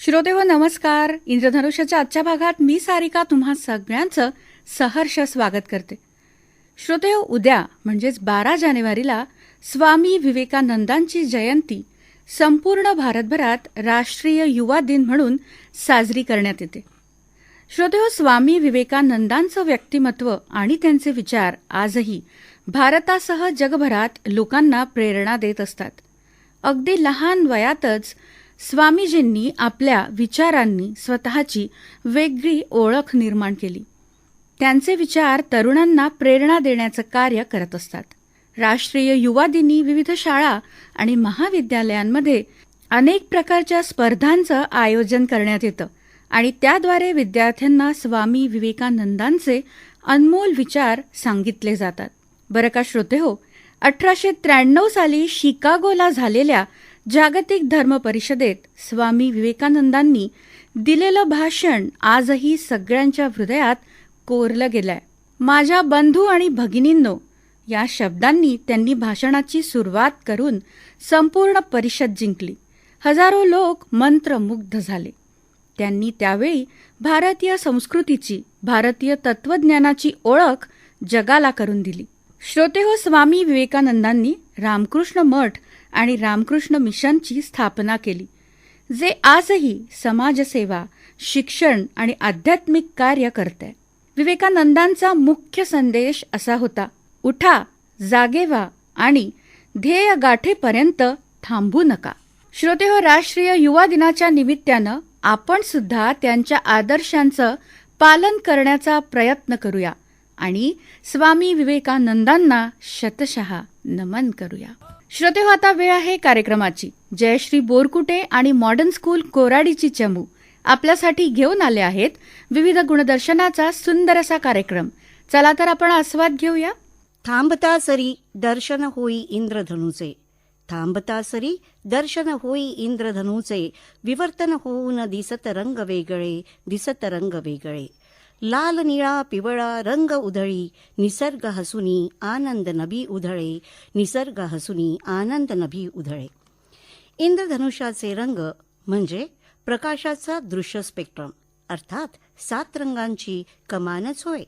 श्रोतेहो नमस्कार. इंद्रधनुष्याच्या आजच्या भागात मी सारिका तुम्हा सगळ्यांचं सहर्ष स्वागत करते. श्रोतेहो, उद्या म्हणजेच 12 जानेवारीला स्वामी विवेकानंदांची जयंती संपूर्ण भारतभरात राष्ट्रीय युवा दिन म्हणून साजरी करण्यात येते. श्रोतेहो, स्वामी विवेकानंदांचं व्यक्तिमत्व आणि त्यांचे विचार आजही भारतासह जगभरात लोकांना प्रेरणा देत असतात. अगदी लहान वयातच स्वामीजींनी आपल्या विचारांनी स्वतःची वेगळी ओळख निर्माण केली. त्यांचे विचार तरुणांना प्रेरणा देण्याचं कार्य करत असतात. राष्ट्रीय युवा दिनी विविध शाळा आणि महाविद्यालयांमध्ये अनेक प्रकारच्या स्पर्धांचं आयोजन करण्यात येतं आणि त्याद्वारे विद्यार्थ्यांना स्वामी विवेकानंदांचे अनमोल विचार सांगितले जातात. बरं का श्रोतेहो, 1893 साली शिकागोला झालेल्या जागतिक धर्म परिषदेत स्वामी विवेकानंदांनी दिलेलं भाषण आजही सगळ्यांच्या हृदयात कोरलं गेलंय. माझ्या बंधू आणि भगिनींनो, या शब्दांनी त्यांनी भाषणाची सुरुवात करून संपूर्ण परिषद जिंकली. हजारो लोक मंत्रमुग्ध झाले. त्यांनी त्यावेळी भारतीय संस्कृतीची, भारतीय तत्वज्ञानाची ओळख जगाला करून दिली. श्रोतेहो, स्वामी विवेकानंदांनी रामकृष्ण मठ आणि रामकृष्ण मिशनची स्थापना केली, जे आजही समाजसेवा, शिक्षण आणि आध्यात्मिक कार्य करते. विवेकानंदांचा मुख्य संदेश असा होता: उठा, जागे व्हा आणि ध्येय गाठेपर्यंत थांबू नका. श्रोतेहो, राष्ट्रीय युवा दिनाच्या निमित्तानं आपण सुद्धा त्यांच्या आदर्शांचं पालन करण्याचा प्रयत्न करूया आणि स्वामी विवेकानंदांना शतशः नमन करूया. श्रोतेहो, आता वेळ आहे कार्यक्रमाची. जयश्री बोरकुटे आणि मॉडर्न स्कूल कोराडीची चमू आपल्यासाठी घेऊन आले आहेत विविध गुणदर्शनाचा सुंदर असा कार्यक्रम. चला तर आपण आस्वाद घेऊया. थांबता सरी दर्शन होई इंद्रधनुचे, थांबता सरी दर्शन होई इंद्रधनुचे, विवर्तन होऊन दिसत रंग वेगळे, दिसत रंग वेगळे. लाल निळा पिवळा रंग उधळी, निसर्ग हसुनी आनंद नभी उधळे, निसर्ग हसुनी आनंद नभी उधळे. इंद्रधनुष्याचे रंग म्हणजे प्रकाशाचा दृश्य स्पेक्ट्रम, अर्थात 7 रंगांची कमानच होय.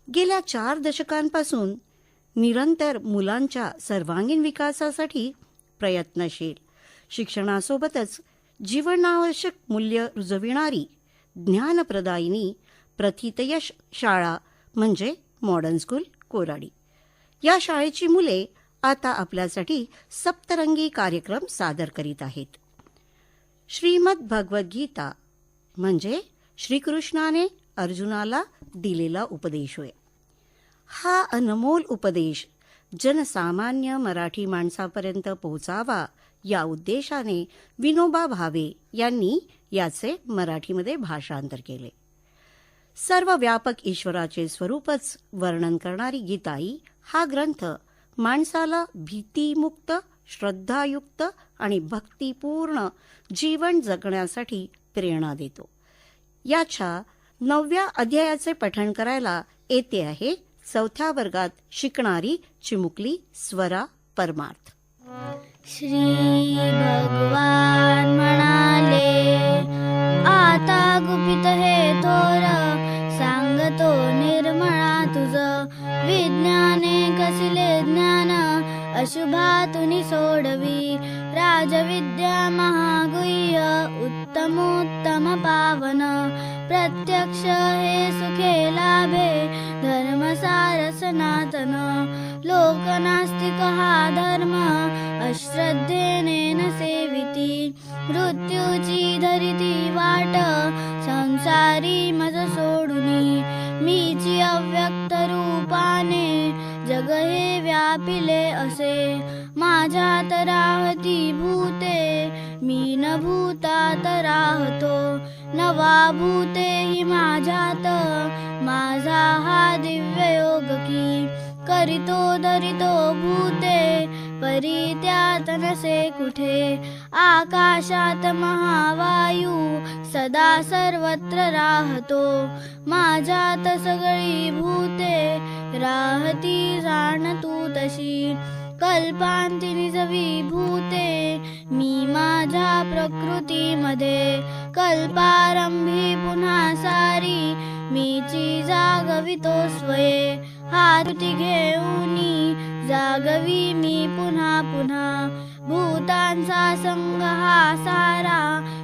गेल्या 4 दशकांपासून निरंतर मुलांच्या सर्वांगीण विकासासाठी प्रयत्नशील, शिक्षणासोबतच जीवनावश्यक मूल्य रुजविणारी, ज्ञानप्रदायिनी प्रथितयश शाळा म्हणजे मॉडर्न स्कूल कोराडी. या शाळेची मुले आता आपल्यासाठी सप्तरंगी कार्यक्रम सादर करीत आहेत. श्रीमद भगवद्गीता म्हणजे श्रीकृष्णाने अर्जुनाला दिलेला उपदेश होय. हा अनमोल उपदेश जनसामान्य मराठी माणसापर्यंत पोहोचावा या उद्देशाने विनोबा भावे यांनी याचे मराठीमध्ये भाषांतर केले. सर्वव्यापक ईश्वराचे स्वरूपच वर्णन करणारी गीताई हा ग्रंथ माणसाला भीतीमुक्त, श्रद्धायुक्त आणि भक्तिपूर्ण जीवन जगण्यासाठी प्रेरणा देतो. याच्या 9व्या अध्यायाचे पठण करायला येते आहे 4थ्या वर्गात शिकणारी चिमुकली स्वरा परमार्थ. श्री भगवान म्हणाले, आता गुपित हे थोर, सांगतो निर्मळा तुझ, विज्ञाने कसिले ज्ञान, अशुभातुनी सोडवी, राजविद्या महागुह्य, उत्तमोत्तम पावन, प्रत्यक्ष हे सुखे लाभे, धर्मसार सनातन, लोक नास्तिक हा धर्म, अश्रद्धेने न सेविती, मृत्यूची धरिती वाट, संसारी मज सोडुनी, मीची अव्यक्त रूपाने, जग हे व्यापिले असे, माझ्यात राहती भूते, मी न भूतात राहतो, नवा भूते ही माझ्यात, माझा हा दिव्य योग की, करितो धरितो भूते, परी त्यात नसे कुठे, आकाशात महावायू, सदा सर्वत्र राहतो, माझ्यात सगळी भूते, राहती जाण तू तशी, कल्पांती निज विभूते मी माझ्या प्रकृतीमध्ये कल्पारंभी पुन्हा सारी मीची जागवितो स्वये हाती घेऊनी जागवी मी पुन्हा पुन्हा भूतांचा संग हा सारा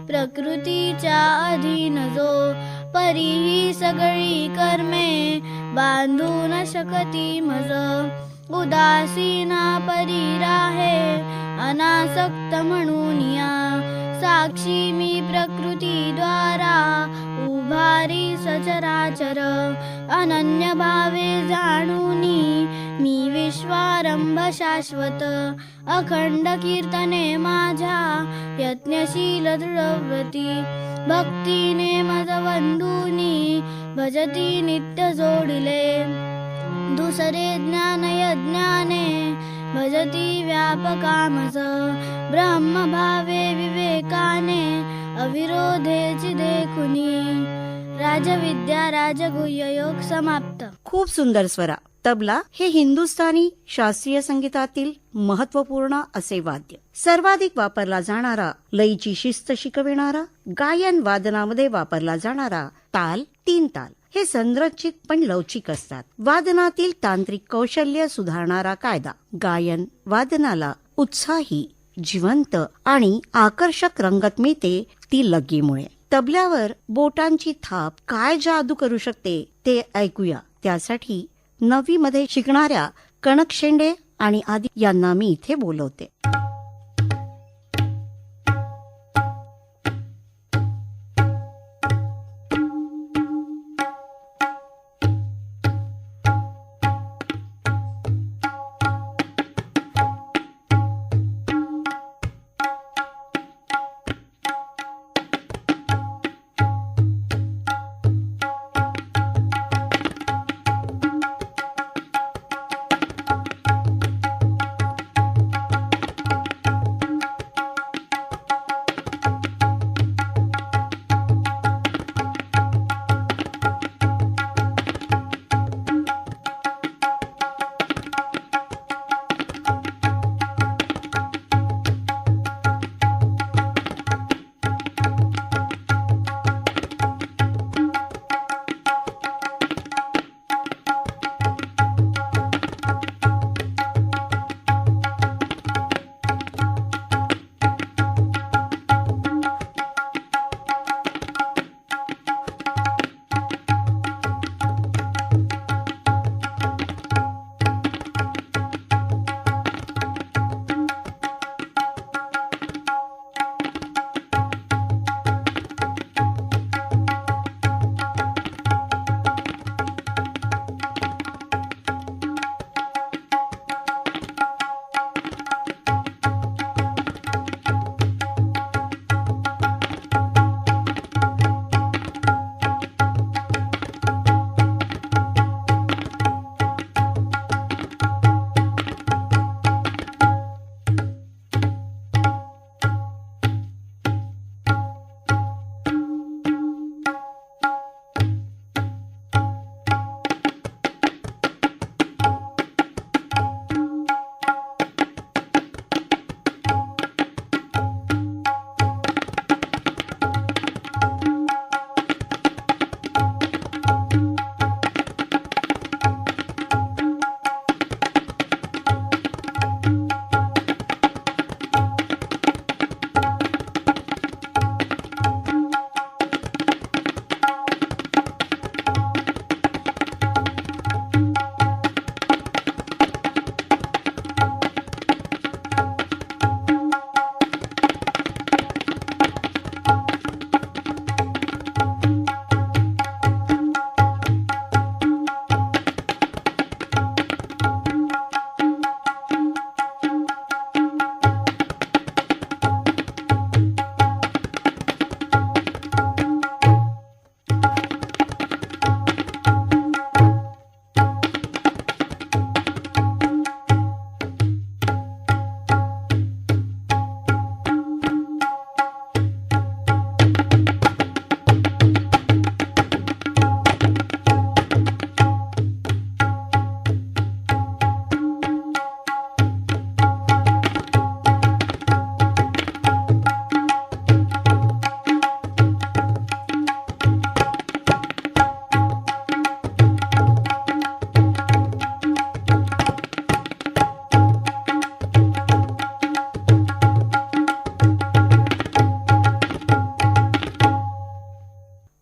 प्रकृतीच्या अधीन जो परीही सगळी कर्मे बांधू न शकती मज उदासीना परी राहे अनासक्त म्हणून या साक्षी मी प्रकृतीद्वारा उभारी सचराचर अनन्य भावे जाणूनी मी विश्वारंभ शाश्वत अखंड कीर्तने माझ्या यज्ञशील दृढव्रती भक्तीने मज वंदुनी भजती नित्य जोडिले दुसरे ज्ञान यज्ञाने भजती व्यापकामज ब्रह्मभावे विवेकाने अविरोधेची देखुनी राजविद्या राजगुह्य योग समाप्त. खूप सुंदर स्वरा. तबला हे हिंदुस्थानी शास्त्रीय संगीतातील महत्वपूर्ण असे वाद्य. सर्वाधिक वापरला जाणारा, लयीची शिस्त शिकविणारा, गायन वादनामध्ये वापरला जाणारा ताल 3 ताल हे संरचित पण लवचिक असतात. वादनातील तांत्रिक कौशल्य सुधारणारा कायदा गायन वादनाला उत्साही, जिवंत आणि आकर्षक रंगत मिळते ती लग्गीमुळे. तबल्यावर बोटांची थाप काय जादू करू शकते ते ऐकूया. त्यासाठी 9वी मध्ये शिकणाऱ्या कणक शेंडे आणि आदी यांना मी इथे बोलवते.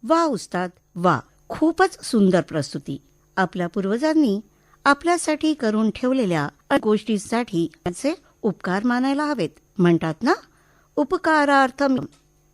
वा उस्ताद वा, खूपच सुंदर प्रस्तुती. आपल्या पूर्वजांनी आपल्यासाठी करून ठेवलेल्या गोष्टींसाठी त्यांचे उपकार मानायला हवेत. म्हणतात ना, उपकारार्थम.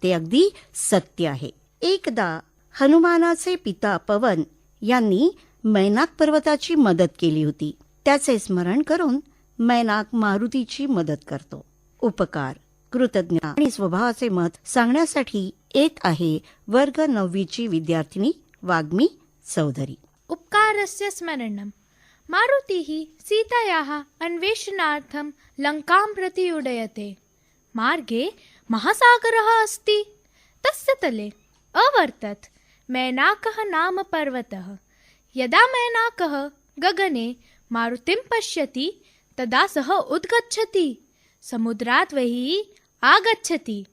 ते अगदी सत्य आहे. एकदा हनुमानाचे पिता पवन यांनी मैनाक पर्वताची मदत केली होती. त्याचे स्मरण करून मैनाक मारुतीची मदत करतो. उपकार, कृतज्ञ आणि स्वभावाचे मत सांगण्यासाठी येत आहे वर्ग 9वीची विद्यार्थिनी वाग्मी चौधरी. उपकारस्य स्मरणम्. मारुतिः सीतायाः अन्वेषणार्थं लङ्कां प्रति उड्डयते. मार्गे महासागरः अस्ति. तस्य तले अवर्तत मैनाकः नाम पर्वतः. यदा मैनाकः गगने मारुतिं पश्यति तदा सः उद्गच्छति. समुद्रात् बहिः आगच्छति.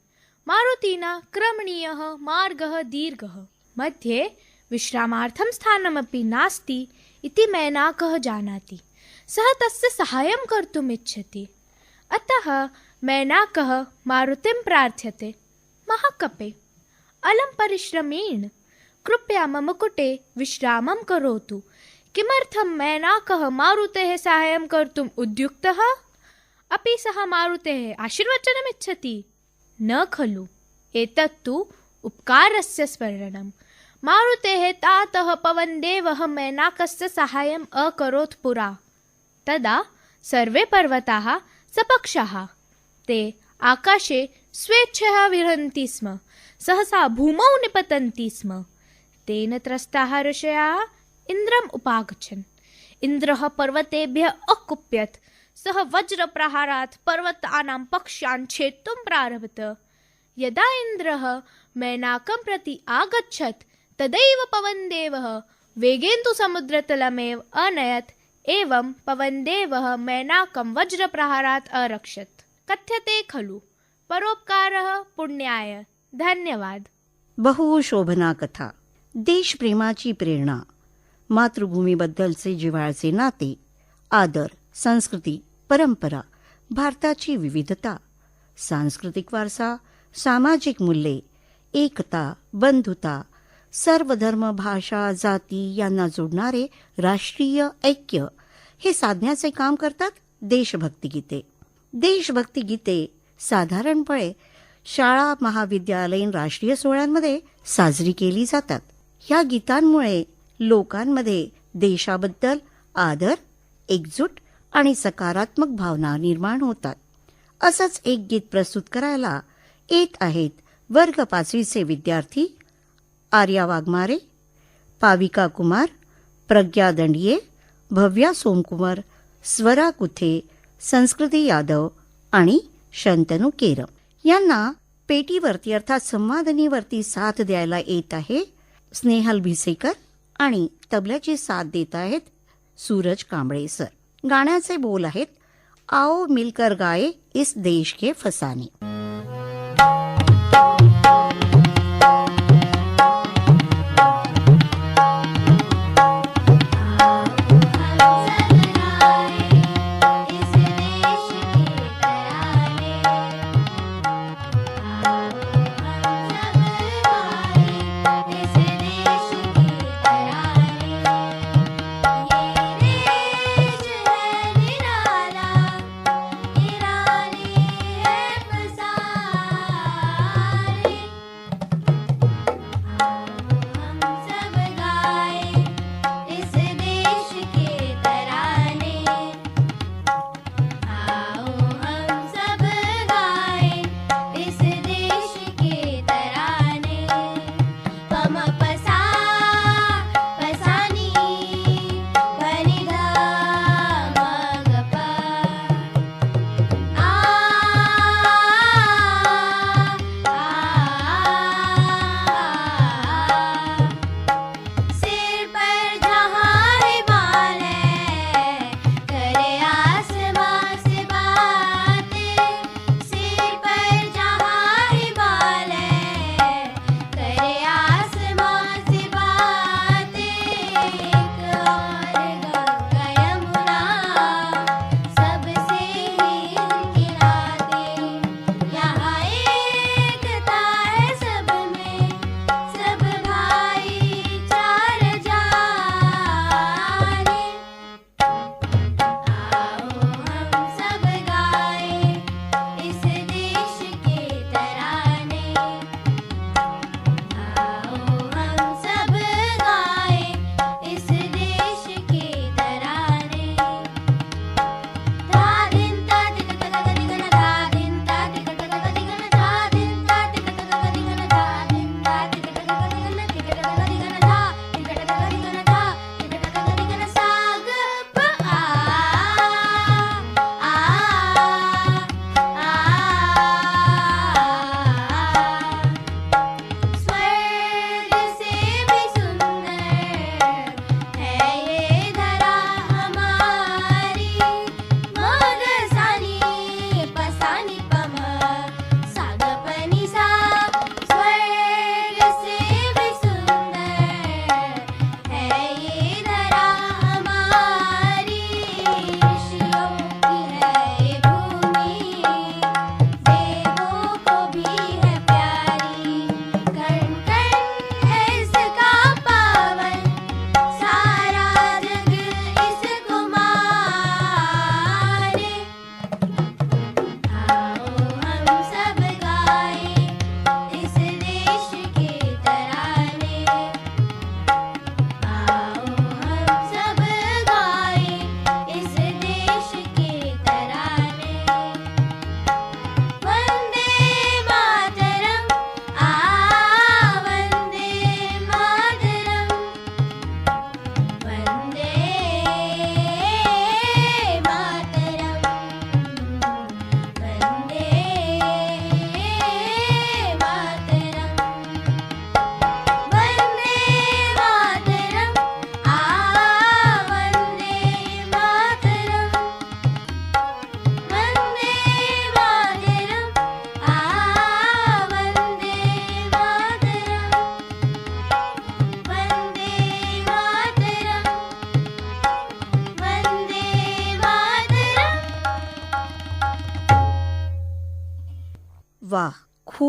मारुतिना क्रमणीयः मार्गः दीर्घः. मध्ये विश्रामार्थं स्थानमपि नास्ति इति मैनाकः जानाति. सः तस्य सहायं कर्तुम् इच्छति. अतः मैनाकः मारुतिं प्रार्थ्यते, महाकपे, अलं परिश्रमेण कृपया मम कुटे विश्रामं करोतु. किमर्थं मैनाकः मारुतेः साहाय्यं कर्तुम् उद्युक्तः? अपि सः मारुतेः आशीर्वचनमिच्छति? न खलु. एतत्तु उपकारस्य स्मरणम्. मारुतेः तातः पवनदेवः मैनाकस्य साहाय्यम् अकरोत् पुरा. तदा सर्वे पर्वताः सपक्षाः. ते आकाशे स्वेच्छया विहरन्ति स्म. सहसा भूमौ निपतन्ति स्म. तेन त्रस्ताः ऋषयः इन्द्रम् उपागच्छन्. इन्द्रः पर्वतेभ्यः अकुप्यत्. सः वज्रप्रहारात् पर्वतानां पक्षान् छेत्तुं प्रारभत. यदा इन्द्रः मैनाकं प्रति आगच्छत् तदैव पवनदेवः वेगेन तु समुद्रतलमेव अनयत्. एवं पवनदेवः मैनाकं वज्रप्रहारात् अरक्षत्. कथ्यते खलु परोपकारः पुण्याय. धन्यवाद. बहु शोभना कथा. देशप्रेमाची प्रेरणा, मातृभूमीबद्दलचे जिव्हाळ्याचे नाते, आदर, संस्कृती, परंपरा, भारताची विविधता, सांस्कृतिक वारसा, सामाजिक मूल्ये, एकता, बंधुता, सर्व धर्म, भाषा, जाती यांना जोडणारे राष्ट्रीय ऐक्य हे साधण्याचे काम करतात देशभक्ती गीते. देशभक्ती गीते साधारणपणे शाळा, महाविद्यालयीन राष्ट्रीय सोहळ्यांमध्ये साजरी केली जातात. ह्या गीतांमुळे लोकांमध्ये देशाबद्दल आदर, एकजूट आणि सकारात्मक भावना निर्माण होतात. असंच एक गीत प्रस्तुत करायला येत आहेत वर्ग 5वीचे विद्यार्थी आर्या वाघमारे, पाविका कुमार, प्रज्ञा दंडिये, भव्या सोमकुमार, स्वरा कुथे, संस्कृती यादव आणि शंतनू केरम. यांना पेटीवरती अर्थात संवादनीवरती साथ द्यायला येत आहे स्नेहल भिसेकर आणि तबल्याची साथ देत आहेत सूरज कांबळे सर. गाण्याचे बोल आहेत, आओ मिलकर गाए इस देश के फसाने. निराला, निराली है फसाने.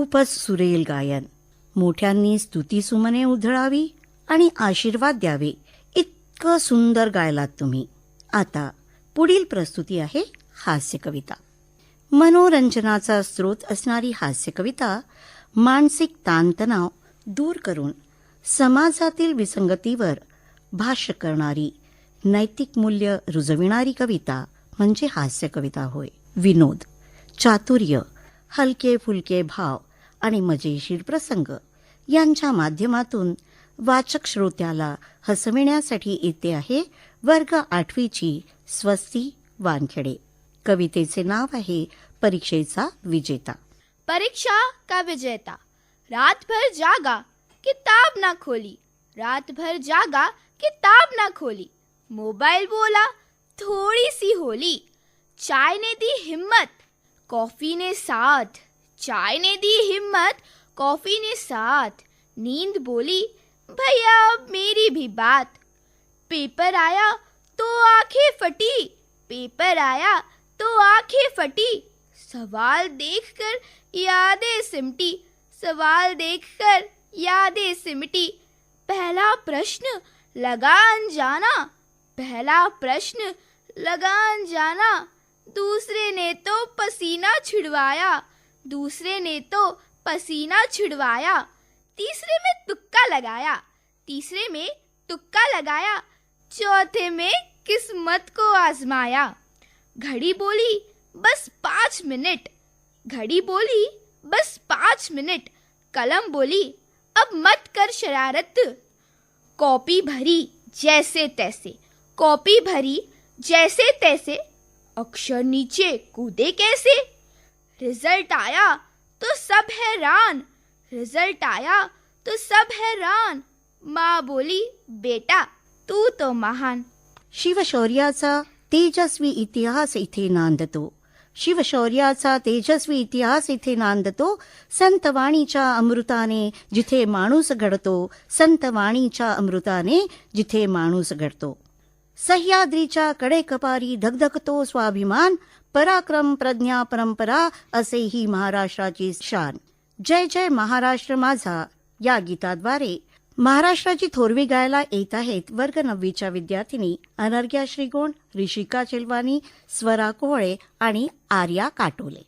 खूपच सुरेल गायन. मोठ्यांनी स्तुतीसुमने उधळावी आणि आशीर्वाद द्यावे इतकं सुंदर गायलात तुम्ही. आता पुढील प्रस्तुती आहे हास्य कविता. मनोरंजनाचा स्रोत असणारी हास्य कविता मानसिक ताणतणाव दूर करून समाजातील विसंगतीवर भाष्य करणारी, नैतिक मूल्य रुजविणारी कविता म्हणजे हास्य कविता होय. विनोद, चातुर्य, हलके फुलके भाव आणि मजेशीर प्रसंग यांच्या माध्यमातून वाचक श्रोत्याला हसविण्यासाठी येते आहे वर्ग 8वीची स्वस्ती वानखेडे. कवितेचे नाव आहे परीक्षेचा विजेता. परीक्षा का विजेता. रात भर जागा, किताब ना खोली. रात भर जागा, किताब ना खोली. मोबाइल बोला, थोड़ी सी होली. चाय ने दी हिम्मत, कॉफी ने साथ. चाय ने दी हिम्मत, कॉफी ने साथ. नींद बोली, भैया अब मेरी भी बात. पेपर आया तो आंखें फटी. पेपर आया तो आंखें फटी. सवाल देखकर यादें सिमटी. सवाल देखकर यादें सिमटी. पहला प्रश्न लगा अनजाना. पहला प्रश्न लगा अनजाना. दूसरे ने तो पसीना छिड़वाया. दूसरे ने तो पसीना छिड़वाया. तीसरे में तुक्का लगाया. तीसरे में तुक्का लगाया. चौथे में किस्मत को आजमाया. घड़ी बोली बस 5 मिनट. घड़ी बोली बस 5 मिनट. कलम बोली अब मत कर शरारत. कॉपी भरी जैसे तैसे. कॉपी भरी जैसे तैसे. अक्षर नीचे कूदे कैसे. रिजल्ट आया तो सब हैरान. रिजल्ट आया तो सब हैरान. माँ बोली बेटा तू तो महान. शिवशौर्याचा तेजस्वी इतिहास इथे नांदतो. शिवशौर्याचा तेजस्वी इतिहास इथे नांदतो. संतवाणीच्या अमृताने जिथे माणूस घडतो. संतवाणीच्या अमृताने जिथे माणूस घडतो. सह्याद्रीच्या कडेकपारी धगधगतो स्वाभिमान. पराक्रम प्रज्ञा परंपरा असे ही महाराष्ट्राची शान. जय जय महाराष्ट्र माझा या गीताद्वारे महाराष्ट्राची थोरवी गायला येत आहेत वर्ग 9वीच्या विद्यार्थिनी अनर्घ्या श्रीगोंड, ऋषिका चिलवानी, स्वरा कोहळे आणि आर्या काटोले.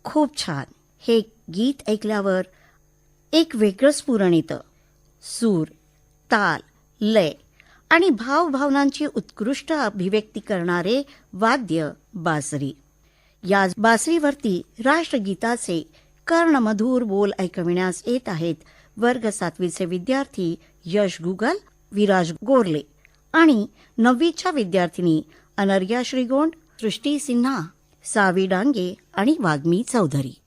खूप छान. हे गीत ऐकल्यावर एक वेगळं स्फुरण येतं. सूर, ताल, लय आणि भावभावनांची उत्कृष्ट अभिव्यक्ती करणारे वाद्य बासरी. या बासरीवरती राष्ट्रगीताचे कर्णमधुर बोल ऐकविण्यास येत आहेत वर्ग 7वीचे विद्यार्थी यश गुगल, विराज गोरले आणि 9वीच्या विद्यार्थिनी अनर्घ्या श्रीगोंड, सृष्टी सिन्हा सावी डांगे आणि वाग्मी चौधरी.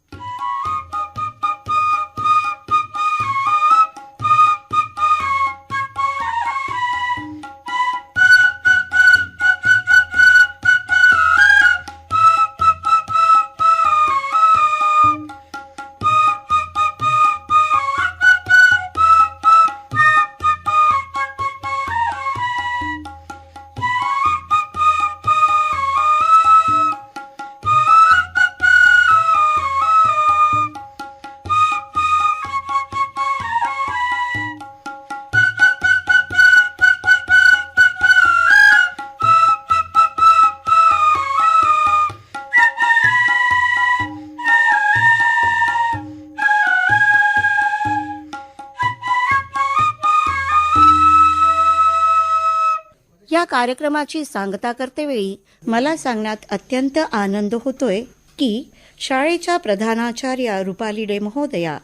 या कार्यक्रमाची सांगता करतेवेळी मला सांगण्यात अत्यंत आनंद होतोय की शाळेच्या प्रधानाचार्य रुपाली डे महोदया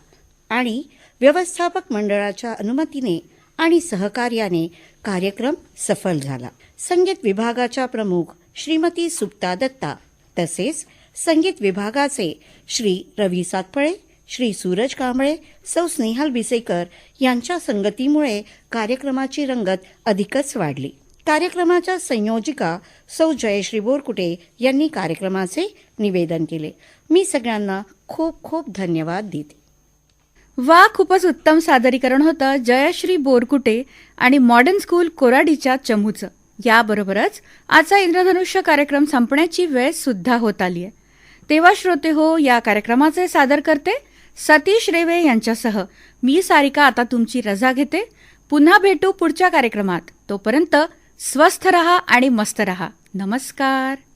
आणि व्यवस्थापक मंडळाच्या अनुमतीने आणि सहकार्याने कार्यक्रम सफल झाला. संगीत विभागाच्या प्रमुख श्रीमती सुप्ता दत्ता तसेच संगीत विभागाचे श्री रवी सातपळे, श्री सूरज कांबळे, सौ स्नेहल बिसेकर यांच्या संगतीमुळे कार्यक्रमाची रंगत अधिकच वाढली. कार्यक्रमाच्या संयोजिका सौ जयश्री बोरकुटे यांनी कार्यक्रमाचे निवेदन केले. मी सगळ्यांना खूप खूप धन्यवाद देते. वा, खूपच उत्तम सादरीकरण होतं जयश्री बोरकुटे आणि मॉडर्न स्कूल कोराडीच्या चमूचं. याबरोबरच आजचा इंद्रधनुष्य कार्यक्रम संपण्याची वेळ सुद्धा होत आली आहे. तेव्हा श्रोते हो, या कार्यक्रमाचे सादर करते सतीश रेवे यांच्यासह मी सारिका आता तुमची रजा घेते. पुन्हा भेटू पुढच्या कार्यक्रमात. तोपर्यंत स्वस्थ रहा आणि मस्त रहा. नमस्कार.